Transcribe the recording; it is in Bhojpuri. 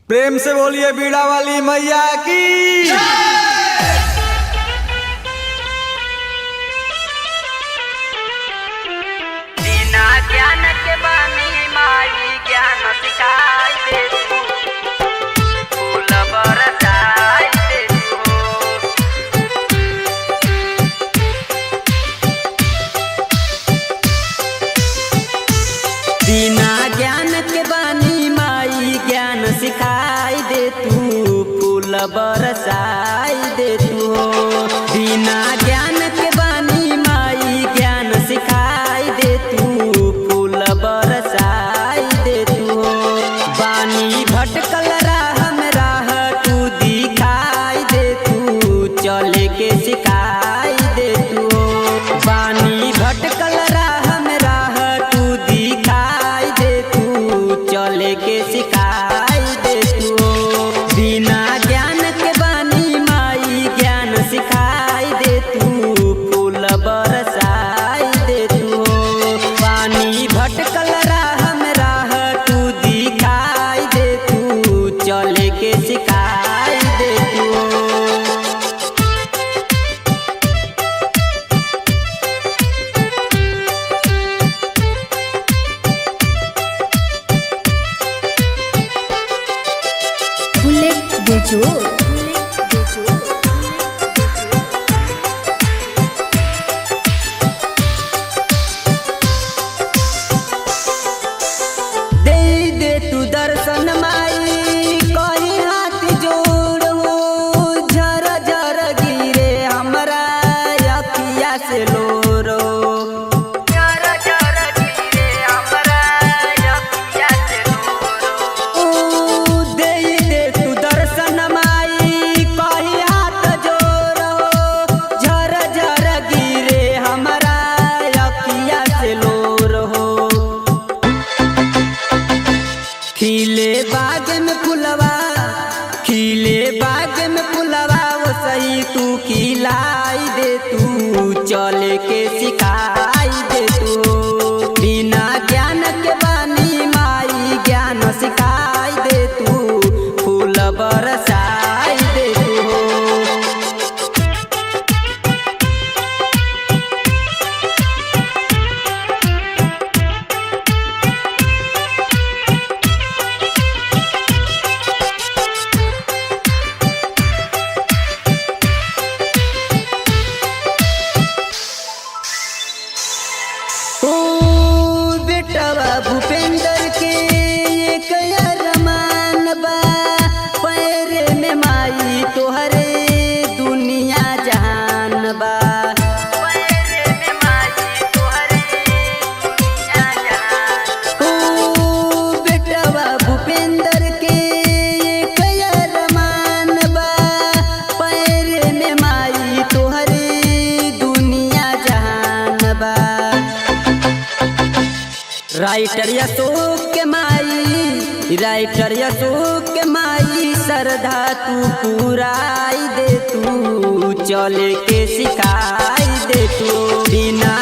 प्रेम से बोलिए बीड़ा वाली मैया की। बिना ज्ञान के बानी माई ज्ञान सिखाई दे तू, फूल बरसाई दे तू। बिना ज्ञान के बानी माई ज्ञान सिखाई दे तू, फूल बरसाई दे तू। बिना ज्ञान के बानी माई ज्ञान सिखाई दे तू, फूल बरसाई दे तू। बानी भटकल राह में राह तू दिखाई दे तू, चले के सिखाई दे तू। बानी भटकल राह में राह तू दिखाई दे तू, चले के सिखाई दे तू। बिना ज्ञान के बानी माई ज्ञान सिखाई दे तू, फूल बरसाई दे तू। पानी भटकल राह में राह तू दिखाई दे तू, चले के सिखाई दे तू। बुलेट बेजोड़ दे दे तू दर्शन माई कहीं हाथ जोड़ हो, झर झर गिरे हमरा अखिया से लोरो। झर झर गिरे हमरा अखिया से लोरो। दे दे तू दर्शन माई कहीं हाथ जोड़ हो, झर झर गिरे हमरा अखिया से लोरो। खिले बाग में फुलवा, खिले बाग में फुलवा वो सही तू खिलाई दे तू, चले के सिखाई दे तू। बिना ज्ञान के बानी माई ज्ञान सिखाई दे तू, फूल बरसाई दे तू। ओ बेटवा भूपेंद्र के एक अरमान बा, पैर में माई तोहरे दुनिया जहान बा। पैर में माई तोहरे दुनिया जहान। ओ बेटवा भूपेंद्र के एक अरमान बा, पैर में माई तोहरे दुनिया जहान बा। राइटर अशोक के माई, राइटर अशोक के माई श्रद्धा तू पुराई दे तू, चले के सिखाई दे तू। बिना